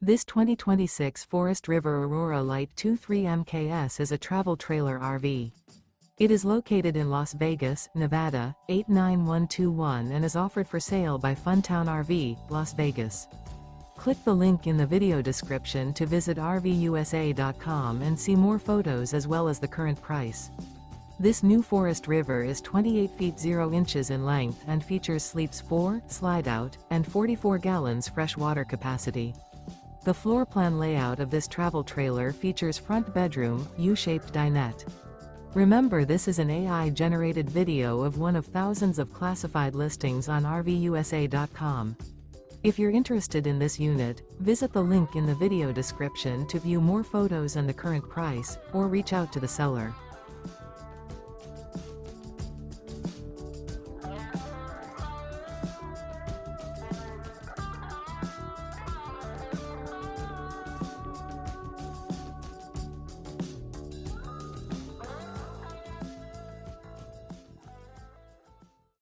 This 2026 Forest River Aurora Light 23 MKS is a travel trailer RV. It is located in Las Vegas, Nevada, 89121 and is offered for sale by Funtown RV, Las Vegas. Click the link in the video description to visit RVUSA.com and see more photos as well as the current price. This new Forest River is 28 feet 0 inches in length and features sleeps 4, slide-out, and 44 gallons fresh water capacity. The floor plan layout of this travel trailer features front bedroom, U-shaped dinette. Remember, this is an AI-generated video of one of thousands of classified listings on RVUSA.com. If you're interested in this unit, visit the link in the video description to view more photos and the current price, or reach out to the seller.